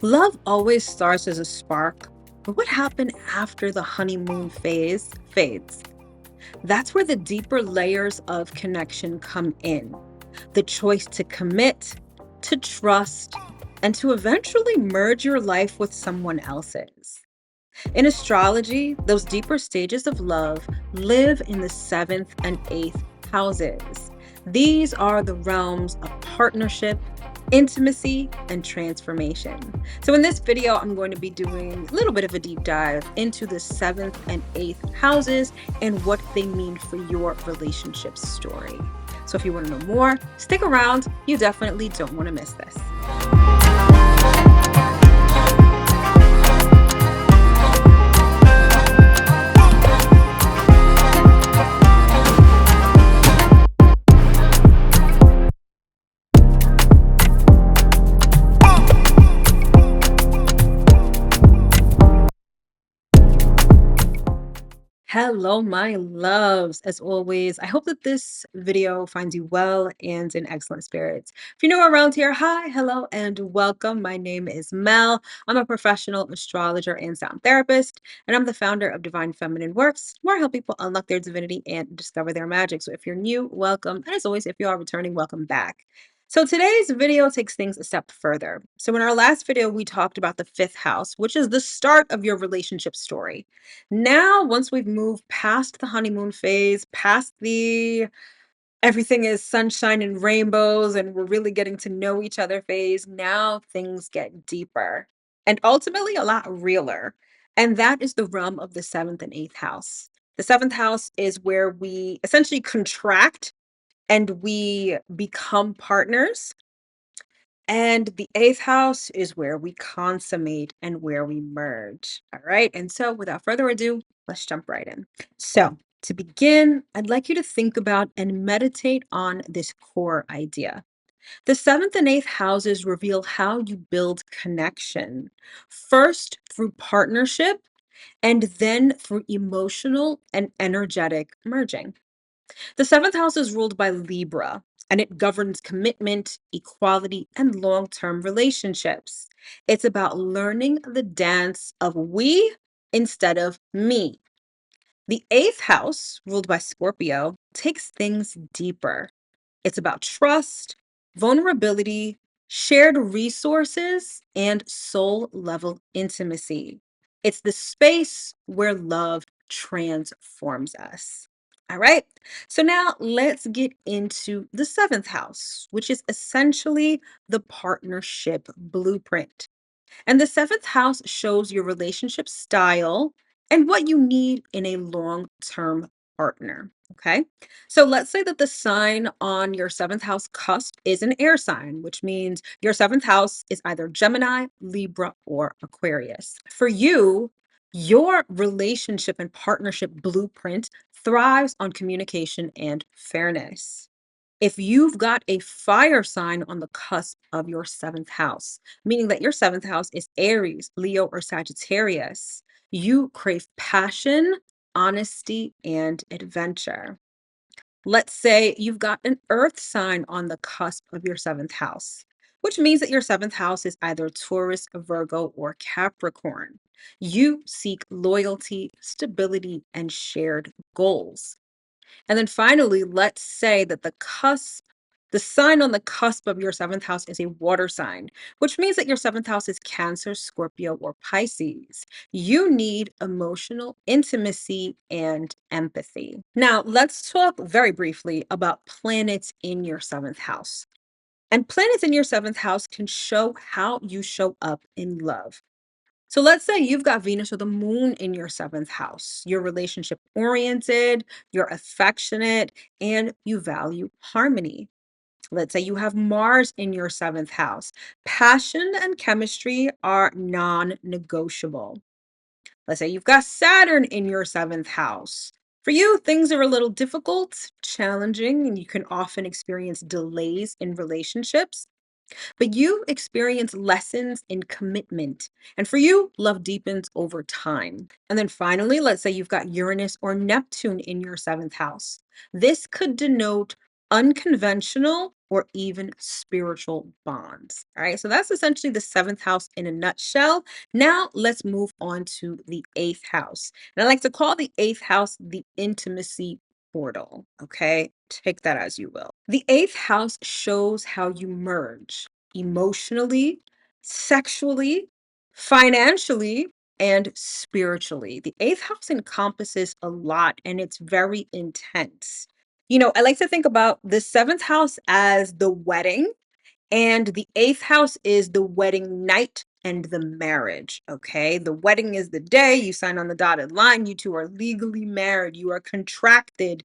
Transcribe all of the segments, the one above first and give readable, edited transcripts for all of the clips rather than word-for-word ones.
Love always starts as a spark, but what happened after the honeymoon phase fades? That's where the deeper layers of connection come in. The choice to commit, to trust, and to eventually merge your life with someone else's. In astrology, those deeper stages of love live in the 7th and 8th houses. These are the realms of partnership, intimacy, and transformation. So, in this video, I'm going to be doing a little bit of a deep dive into the 7th and 8th houses and what they mean for your relationship story. So, if you want to know more, stick around. You definitely don't want to miss this. Hello, my loves. As always, I hope that this video finds you well and in excellent spirits. If you're new around here, hi, hello, and welcome. My name is Mel. I'm a professional astrologer and sound therapist, and I'm the founder of Divine Feminine Works, where I help people unlock their divinity and discover their magic. So if you're new, welcome. And as always, if you are returning, welcome back. So today's video takes things a step further. So in our last video, we talked about the fifth house, which is the start of your relationship story. Now, once we've moved past the honeymoon phase, past the everything is sunshine and rainbows, and we're really getting to know each other phase, now things get deeper and ultimately a lot realer. And that is the realm of the 7th and 8th house. The seventh house is where we essentially contract and we become partners. And the eighth house is where we consummate and where we merge. All right. And so, without further ado, let's jump right in. So, to begin, I'd like you to think about and meditate on this core idea. The 7th and 8th houses reveal how you build connection, first through partnership and then through emotional and energetic merging. The seventh house is ruled by Libra, and it governs commitment, equality, and long term relationships. It's about learning the dance of we instead of me. The eighth house, ruled by Scorpio, takes things deeper. It's about trust, vulnerability, shared resources, and soul level intimacy. It's the space where love transforms us. All right. So now let's get into the seventh house, which is essentially the partnership blueprint. And the seventh house shows your relationship style and what you need in a long term partner. Okay. So let's say that the sign on your seventh house cusp is an air sign, which means your seventh house is either Gemini, Libra, or Aquarius. For you, your relationship and partnership blueprint thrives on communication and fairness. If you've got a fire sign on the cusp of your seventh house, meaning that your seventh house is Aries, Leo, or Sagittarius, you crave passion, honesty, and adventure. Let's say you've got an earth sign on the cusp of your seventh house, which means that your seventh house is either Taurus, Virgo, or Capricorn. You seek loyalty, stability, and shared goals. And then finally, let's say that the sign on the cusp of your seventh house is a water sign, which means that your seventh house is Cancer, Scorpio, or Pisces. You need emotional intimacy and empathy. Now, let's talk very briefly about planets in your seventh house. And planets in your seventh house can show how you show up in love. So let's say you've got Venus or the moon in your seventh house. You're relationship oriented, you're affectionate, and you value harmony. Let's say you have Mars in your seventh house. Passion and chemistry are non negotiable. Let's say you've got Saturn in your seventh house. For you, things are a little difficult, challenging, and you can often experience delays in relationships. But you experience lessons in commitment. And for you, love deepens over time. And then finally, let's say you've got Uranus or Neptune in your seventh house. This could denote unconventional or even spiritual bonds. All right, so that's essentially the seventh house in a nutshell. Now let's move on to the eighth house. And I like to call the eighth house the intimacy portal. Okay, take that as you will. The eighth house shows how you merge emotionally, sexually, financially, and spiritually. The eighth house encompasses a lot and it's very intense. I like to think about the seventh house as the wedding, and the eighth house is the wedding night and the marriage. Okay. The wedding is the day you sign on the dotted line. You two are legally married, you are contracted.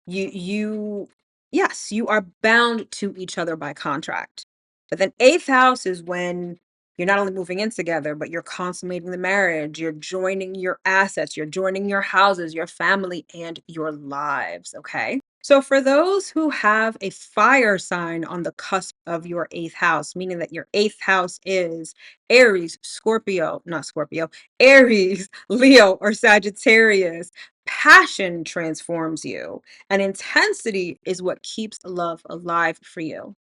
You yes, you are bound to each other by contract. But then eighth house is when you're not only moving in together, but you're consummating the marriage, you're joining your assets, you're joining your houses, your family, and your lives. Okay. So for those who have a fire sign on the cusp of your eighth house, meaning that your eighth house is Aries, Scorpio, not Scorpio, Aries, Leo, or Sagittarius, passion transforms you. And intensity is what keeps love alive for you.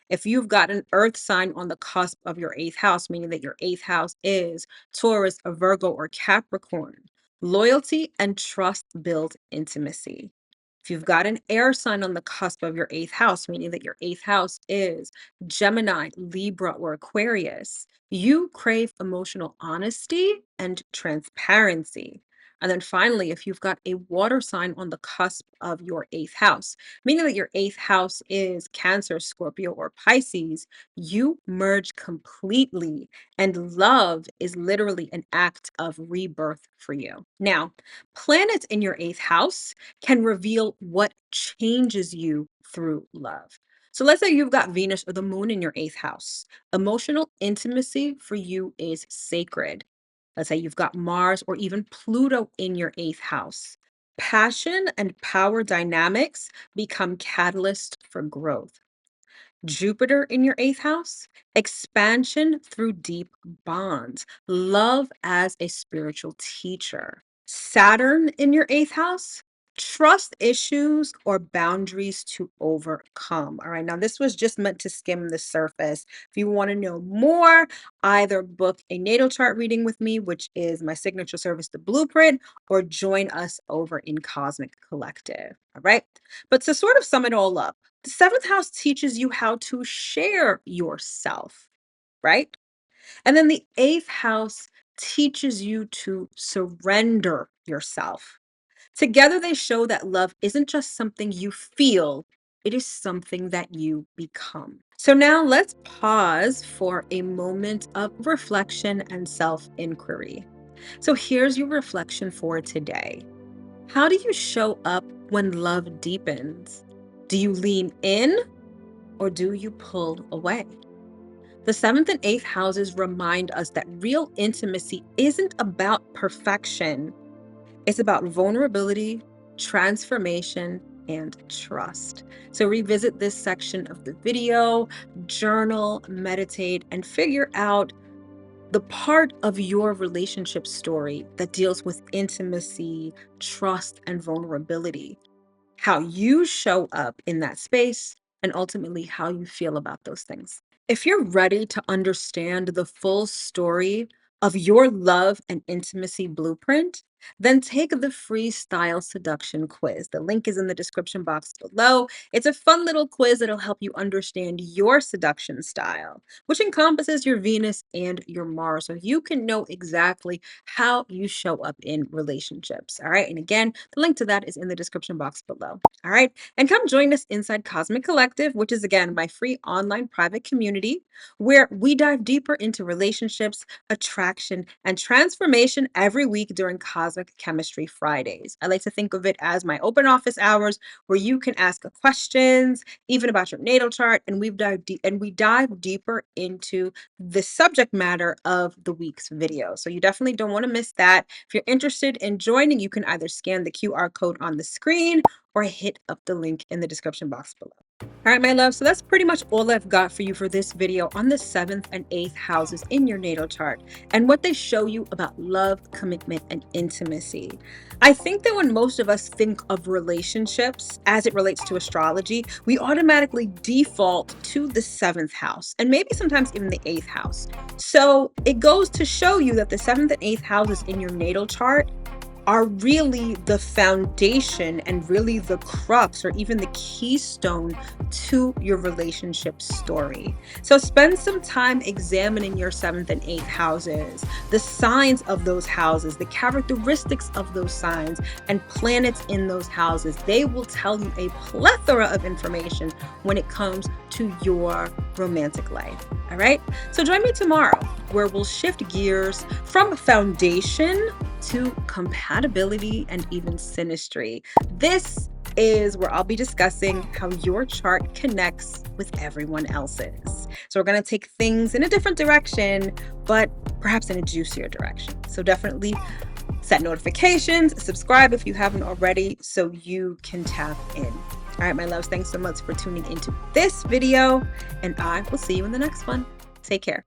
If you've got an earth sign on the cusp of your eighth house, meaning that your eighth house is Taurus, a Virgo, or Capricorn, loyalty and trust build intimacy. If you've got an air sign on the cusp of your eighth house, meaning that your eighth house is Gemini, Libra, or Aquarius, you crave emotional honesty and transparency. And then finally, if you've got a water sign on the cusp of your eighth house, meaning that your eighth house is Cancer, Scorpio, or Pisces, you merge completely, and love is literally an act of rebirth for you. Now, planets in your eighth house can reveal what changes you through love. So let's say you've got Venus or the moon in your eighth house. Emotional intimacy for you is sacred. Let's say you've got Mars or even Pluto in your eighth house. Passion and power dynamics become catalysts for growth. Jupiter in your eighth house, expansion through deep bonds, love as a spiritual teacher. Saturn in your eighth house, trust issues or boundaries to overcome. All right, now this was just meant to skim the surface. If you want to know more, either book a natal chart reading with me, which is my signature service, the blueprint, or join us over in Cosmic Collective. All right, but to sort of sum it all up, the seventh house teaches you how to share yourself, right? And then the eighth house teaches you to surrender yourself. Together, they show that love isn't just something you feel, it is something that you become. So now let's pause for a moment of reflection and self inquiry. So here's your reflection for today. How do you show up when love deepens? Do you lean in or do you pull away? The seventh and eighth houses remind us that real intimacy isn't about perfection, it's about vulnerability, transformation, and trust. So revisit this section of the video, journal, meditate, and figure out the part of your relationship story that deals with intimacy, trust, and vulnerability, how you show up in that space, and ultimately how you feel about those things. If you're ready to understand the full story of your love and intimacy blueprint, then take the freestyle seduction quiz. The link is in the description box below. It's a fun little quiz that'll help you understand your seduction style, which encompasses your Venus and your Mars, so you can know exactly how you show up in relationships. All right. And again, the link to that is in the description box below. All right. And come join us inside Cosmic Collective, which is again my free online private community where we dive deeper into relationships, attraction, and transformation every week during Cosmic Chemistry Fridays. I like to think of it as my open office hours where you can ask questions, even about your natal chart, and we dive deeper into the subject matter of the week's video. So you definitely don't want to miss that. If you're interested in joining, you can either scan the QR code on the screen or hit up the link in the description box below. All right, my love. So that's pretty much all I've got for you for this video on the 7th and 8th houses in your natal chart and what they show you about love, commitment, and intimacy. I think that when most of us think of relationships as it relates to astrology, we automatically default to the 7th house and maybe sometimes even the 8th house. So it goes to show you that the 7th and 8th houses in your natal chart are really the foundation and really the crux or even the keystone to your relationship story. So spend some time examining your 7th and 8th houses, the signs of those houses, the characteristics of those signs, and planets in those houses. They will tell you a plethora of information when it comes to your romantic life. All right. So join me tomorrow where we'll shift gears from foundation to compatibility and even synastry. This is where I'll be discussing how your chart connects with everyone else's. So we're going to take things in a different direction, but perhaps in a juicier direction. So definitely set notifications, subscribe if you haven't already, so you can tap in. All right, my loves, thanks so much for tuning into this video, and I will see you in the next one. Take care.